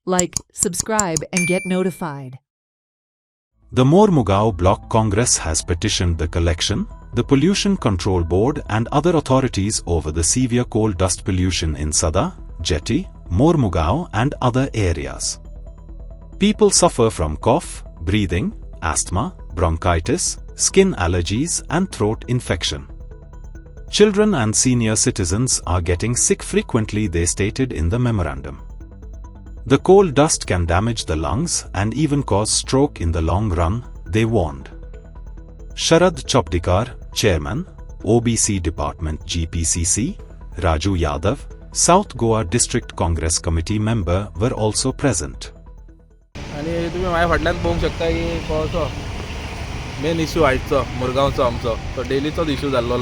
Like, subscribe, and get notified. The Mormugao Block Congress has petitioned the collection, the Pollution Control Board and other authorities over the severe coal dust pollution in Sada, Jetty, Mormugao and other areas. People suffer from cough, breathing, asthma, bronchitis, skin allergies and throat infection. Children and senior citizens are getting sick frequently, they stated in the memorandum. The coal dust can damage the lungs and even cause stroke in the long run, they warned. Sharad Chopdikar, Chairman, OBC Department GPCC, Raju Yadav, South Goa District Congress Committee member were also present. आणि तुम्ही माझ्या फाटल्यान पळोवंक शकता की कोळसो main issue आयजचो मुरगांवचो आमचो तो डेलीचोच इश्यू जाल्लो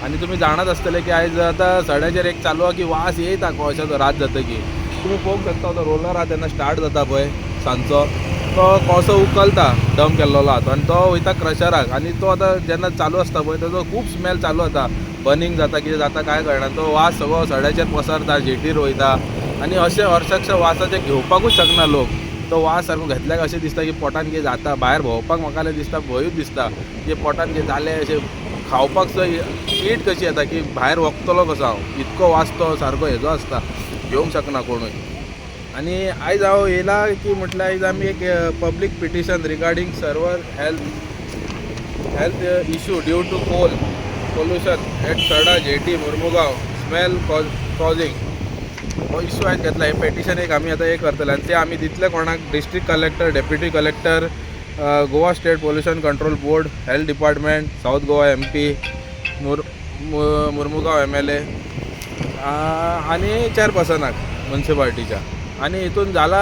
आणि तुम्ही जाणत आसतले की आयज आतां सड्याचेर एक चालू आहा की वास येता कोळशाचो रात जातकीर तुम्ही पळोवंक शकता तो रोलर आहा तेन्ना स्टार्ट जाता पळय सांजचो तो कोळसो उखलता डम केल्लो आहा तो आनी तो वयता क्रशराक आनी तो आतां जेन्ना चालू आसता पळय ताजो खूब स्मेल चालू जाता बर्निंग जाता कितें जाता काय कळना तो वास सगळो सड्याचेर पसरता जेटीर वयता आनी अशें हरशक्ष वासाचें घेवपाकूच शकना लोक तो वास सारको घेतल्याक अशें दिसता की पोटान कितें जाता भायर भोंवपाक म्हाका जाल्यार दिसता भंयूच दिसता की पोटान कितें जालें अशें खावपाक सुद्दां हीट कशी येता की भायर वखतलो कसो हांव इतको वास तो सारको हेजो आसता घेवंक शकना कोणूय आनी आयज हांव येयला की म्हटल्यार आयज आमी एक public petition regarding severe health issue due to coal pollution at Sada jetty Mormugao smell causing हो इश्यू आयज घेतला हे पेटिशन एक आमी आतां हें करतले आनी ते आमी दितले कोणाक district collector deputy collector Goa state pollution control board health department south Goa MP Mormugao MLA आनी चेअरपर्सनाक म्युनिसिपालिटीच्या आनी हितून जाला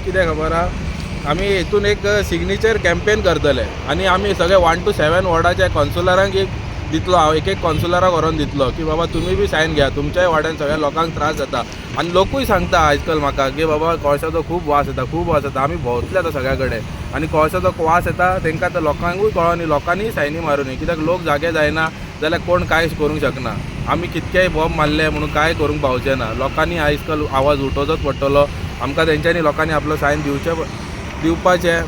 कितें खबर आहा आमी हितून एक सिग्नेचर कॅम्पेन करतले आनी आमी सगळे 1 to 7 वॉर्डाच्या कॉन्सुलरांक एक दितलो हांव एक कॉन्सुलराक व्हरोन दितलो की बाबा तुमी बी सायन घ्या तुमच्याय वाड्यान सगळ्या लोकांक त्रास जाता आनी लोकूय सांगता आजकाल म्हाका की बाबा कोळशाचो खूब वास येता आमी भोंवतले आतां सगळ्या कडेन आनी कोळशाचो वास येता तांकां आतां लोकांकूय कळोनी लोकांनीय सायनी मारूनी कित्याक लोक जागे जायना जाल्यार कोण कांय करूंक शकना आमी कितकेय बॉम्ब मारले म्हणून कांय करूंक पावचें ना लोकांनी आजकाल आवाज उठोवचोच पडटलो आमकां तेंच्यांनी लोकांनी आपलो सायन दिवपाचें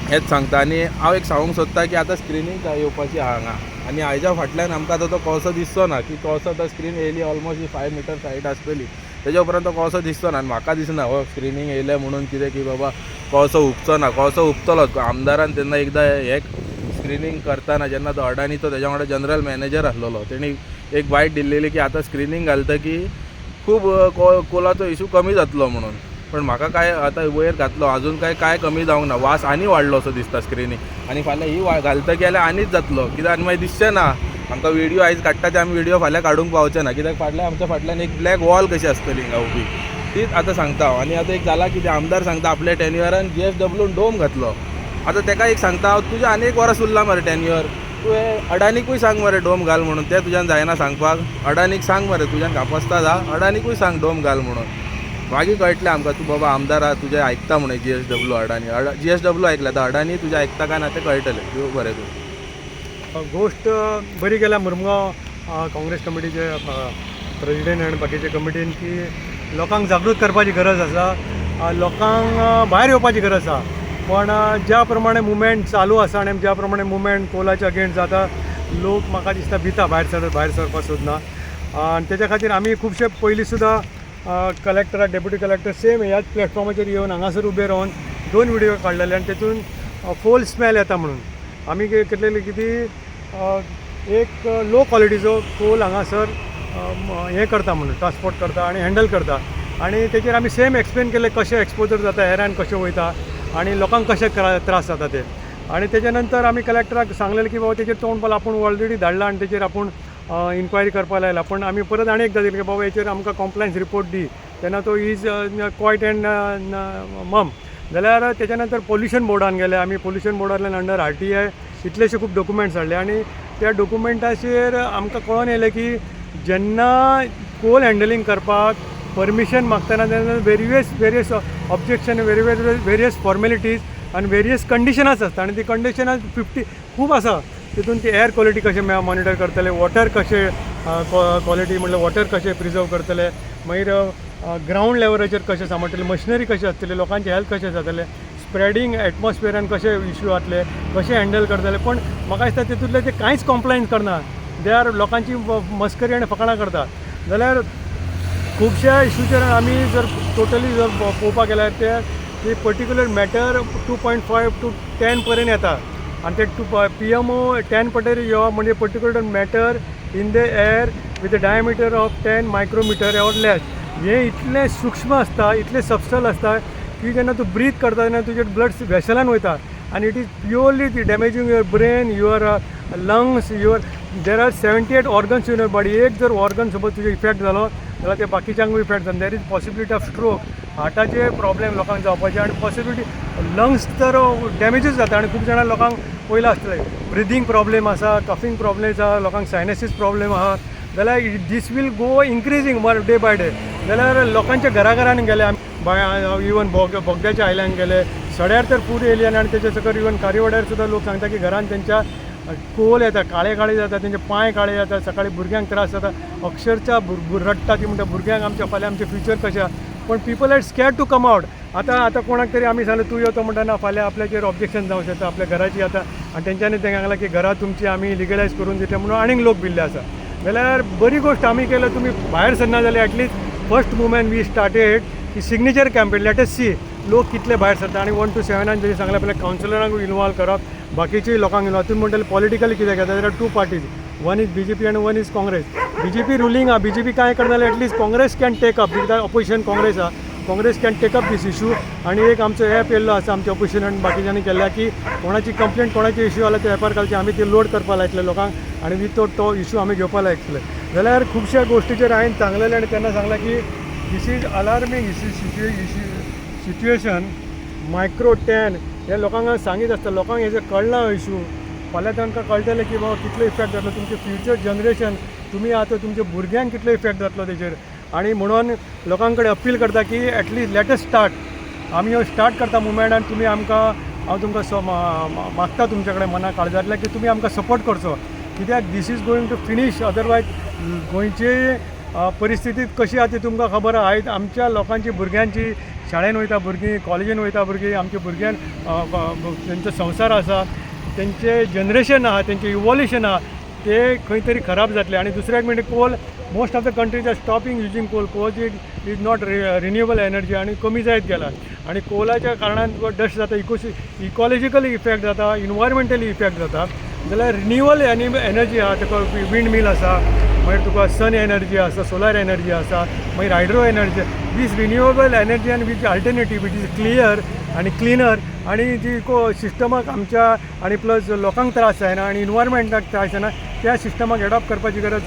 हेंच सांगता आनी हांव एक सांगूंक सोदता की आतां स्क्रिनींग येवपाची आहा हांगा आनी हाज्या फाटल्यान आमकां आतां तो कोळसो दिसचो ना की कोळसो आतां स्क्रीन येयली ऑलमोस्ट 5 मीटर हायट आसतली तेज्या उपरांत तो कोळसो दिसचो ना आनी म्हाका दिसना हो स्क्रिनींग येयलें म्हणून कितें की बाबा कोळसो उपचो ना कोळसो उपतलोच आमदारान तेन्ना एकदां हे स्क्रिनींग करतना जेन्ना तो अडानीचो तेज्या वांगडा जनरल मॅनेजर आसलेलो तेणी एक बायट दिल्लेली की आतां स्क्रिनींग घालतकी खूब कोलाचो इशू कमी जातलो म्हणून पण म्हाका काय आतां वयर घातलो आजून काय कमी जावंक ना वास आनी वाडलो असो दिसता स्क्रिनींग आनी फाल्यां ही घालतकी जाल्यार आनीच जातलो कित्याक आनी मागीर दिसचें ना आमकां व्हिडिओ आयज काडटा ते आमी व्हिडिओ फाल्यां काडूंक पावचे ना कित्याक आमच्या फाटल्यान एक ब्लॅक वॉल कशी आसतली हिंगा उबी तीच आतां सांगता हांव आनी आतां एक जाला कितें आमदार सांगता आपल्या टेन्युअरान GSW डोम घातलो आतां ताका एक सांगता हांव तुजें आनी एक वरां उरला मरे टेन्युअर तुवें अडानीकूय सांग मरे डोम घाल म्हणून तें तुज्यान जायना सांगपाक अडानीक सांग मरे तुज्यान कापास्ता जा अडानीकूय सांग डोम घाल म्हणून मागीर कळटलें आमकां तूं बाबा आमदार आहा तुजें आयकता म्हणून GSW अडानी GSW आयकलें आतां अडानी तुजें आयकता काय ना तें कळटलें देव बरें तूं गोश्ट बरी केल्या मुरमुगांव काँग्रेस कमिटीचे प्रेसिडेंट आनी बाकीचे कमिटीन की लोकांक जागृत करपाची गरज आसा लोकांक भायर येवपाची गरज आसा पण ज्या प्रमाणे मुवमेंट चालू आसा आनी ज्या प्रमाणे मुवमेंट कोलाच्या अगेन्स्ट जाता लोक म्हाका दिसता भिता भायर सरपाक सोदना आनी तेच्या खातीर आमी खुबशे पयलीं सुद्दां कलेक्टराक डेप्युटी कलेक्टर सेम ह्याच प्लॅटफॉर्माचेर येवन हांगासर उबे रावन 2 व्हिडिओ काडलेले आनी तेतून फोल स्मेल येता म्हणून आमी केलेली कितें एक लो क्वॉलिटीचो कोल हांगासर हें करता म्हणून ट्रान्सपोर्ट करता आनी हँडल करता आनी तेचेर आमी सेम एक्सप्लेन केलें कशें एक्सपोजर जाता एरान कशें वयता आनी लोकांक कशे त्रास जाता ते आनी तेच्या नंतर आमी कलेक्टराक सांगलेलें की बाबा तेचेर तोंड आपूण ऑलरेडी धाडला आनी तेचेर आपूण इन्क्वायरी करपाक लायला पण आमी परत आनी एकदां दिलें की बाबा हेचेर आमकां कॉम्प्लायन्स रिपोर्ट दी तेन्ना तो इज क्वायट एंड मम जाल्यार तेच्या नंतर पोल्युशन बोर्डान गेले आमी पोल्युशन बोर्डांतल्यान अंडर RTI इतलेशे खूब डॉक्युमेंट्स हाडले आनी त्या डॉक्युमेंटाचेर आमकां कळोन येयलें की जेन्ना कोल हँडलिंग करपाक परमिशन मागतना तेन्ना वेरियस ऑब्जेक्शन वेरियस फॉर्मेलिटीज आनी वेरियस कंडिशनाच आसता आनी ती कंडिशनां 50 खूब आसा तितून ती एअर क्वॉलिटी कशें मॉनिटर करतले वॉटर कशें क्वॉलिटी म्हणल्यार वॉटर कशें प्रिजर्व करतले मागीर ग्रावंड लेवलाचेर कशें सांबाळटले, मशिनरी कशी आसतली, लोकांचे हेल्थ कशें जातले, स्प्रेडींग एटमॉस्फियरान कशे इश्यू जातले, कशे हँडल करतले. पण म्हाका दिसता तितूंतले ते कांयच कॉम्प्लायन्स करना. दे आर लोकांची मस्करी आनी फकाणां करता. जाल्यार खुबश्या इश्यूचेर आमी जर टोटली जर पळोवपाक गेल्यार ते पर्टिक्युलर मॅटर 2.5 to 10 पर्यंत येता. आनी ते PMO 10 पटेर येवप म्हणजे particular matter in the air with the diameter of 10 micrometre or less. हे इतले सूक्ष्म आसता, इतले सबस्टल आसता की जेन्ना तूं ब्रीथ करता तेन्ना तुजे ब्लड वेसलान वयता आनी इट इज प्युअरली ती damaging your brain, your lungs, there are 78 organs in your body. एक जर ऑर्गन सपोज तुजे इफेक्ट जालो जाल्यार ते बाकीच्यांकूय इफेक्ट जाता. There is possibility of stroke, हार्टाचे प्रॉब्लेम लोकांक जावपाचे आनी पॉसिबिलिटी लंग्स तर डॅमेजीस जाता. आनी खूब जाणां लोकांक पयला आसतलें ब्रिदींग प्रॉब्लेम आसा, कफींग प्रॉब्लेम्स आसा, लोकांक सायनसीस प्रॉब्लेम आहा. जाल्यार this will go increasing day by day. जाल्यार लोकांच्या घराघरांनी गेले आमी, इवन बोगद्याच्या आयल्यान गेले, सड्यार तर पूर येयली आनी तेचे सकयल इवन कारीवाड्यार सुद्दां लोक सांगता की घरान तेंच्या कोल येता, काळे जाता, तेंचे पांय काळे जाता, सकाळी भुरग्यांक त्रास जाता, अक्षरशः रडटा ती म्हणटा भुरग्यांक आमच्या फाल्यां आमचें फ्युचर कशें आहा. पण people are scared to come out. आतां कोणाक तरी आमी सांगलें तूं येतो म्हणटा ना फाल्यां आपल्याचेर ऑब्जेक्शन जावंक शकता आपल्या घराची आतां. आनी तेंच्यांनी तेंकां सांगलां की घरा तुमची आमी लिगलायज करून दिता म्हणून आनीक लोक भिल्ले आसा. जाल्यार बरी गोश्ट आमी केल्या. तुमी भायर सरना जाल्यार at least first movement we started की signature campaign. Let us see लोक कितले भायर सरता. आनी 1 to 7 जरी सांगल्या पयलीं कावन्सिलरांक इनवॉल्व करप, बाकीची लोकांक इनवॉल्व. तुमी म्हणटले पॉलिटिकली कितें घेता, there are 2 parties, one is BJP and one is Congress. BJP ruling आहा, BJP कांय करना जाल्यार at least Congress can take up, because opposition Congress आहा, Congress can take up this issue. आनी एक आमचो ॲप येयल्लो आसा आमच्या ऑपोजिशनान बाकीच्यांनी केल्ल्या की कोणाची कंप्लेंट कोणाची इशू जाला त्या ॲपार घालचे, आमी ते लोड करपा लायतले लोकांक आनी विथआउट तो इशू आमी घेवपा लायतले. जाल्यार खुबश्या गोश्टीचेर हांवें सांगलेलें आनी तेन्ना सांगलां की दीस इज अलार्मींग सिच्युएशन. मायक्रो 10 हे लोकांक सांगीत आसता, लोकांक हेजे कळना इशू. फाल्यां तांकां कळटलें की बाबा कितलो इफेक्ट जातलो तुमचें फ्युचर जनरेशन, तुमी आतां तुमच्या भुरग्यांक कितलो इफेक्ट जातलो तेजेर. आनी म्हणून लोकां कडेन अपील करता की एटलीस्ट लेट अस स्टार्ट. आमी हो स्टार्ट करता मुवमेंट आनी तुमी आमकां, हांव तुमकां मागता तुमचे कडेन मना काळजांतल्यान की तुमी आमकां सपोर्ट करचो. कित्याक this is going to finish. Otherwise गोंयची परिस्थिती कशी आहा ती तुमकां खबर आहा. आयज आमच्या लोकांची भुरग्यांची शाळेन वयता भुरगीं, कॉलेजीन वयता भुरगीं, आमच्या भुरग्यांक तेंचो संवसार आसा, तेंचे जनरेशन आहा, तेंचें इवोल्युशन आहा ते खंय तरी खराब जातले. आनी दुसऱ्याक म्हणजे coal, most of the countries are stopping using coal. Coal is not renewable energy आनी कमी जायत गेला. आनी कोलाच्या कारणान डस्ट जाता, इकॉलॉजिकली इफेक्ट जाता, इन्वायरमेंटली इफेक्ट जाता. जाल्यार रिन्युएबल एनर्जी आहा, तुका विंड मिल आसा, मागीर तुका सन एनर्जी आसा, सोलार एनर्जी आसा, मागीर हायड्रो एनर्जी. दीस रिन्युएबल एनर्जी आनी which alternative which is clear आनी क्लिनर आनी जी सिस्टमाक आमच्या आनी प्लस लोकांक त्रास जायना आनी इन्वायरमेंटाक त्रास जायना, त्या सिस्टमाक एडॉप्ट करपाची गरज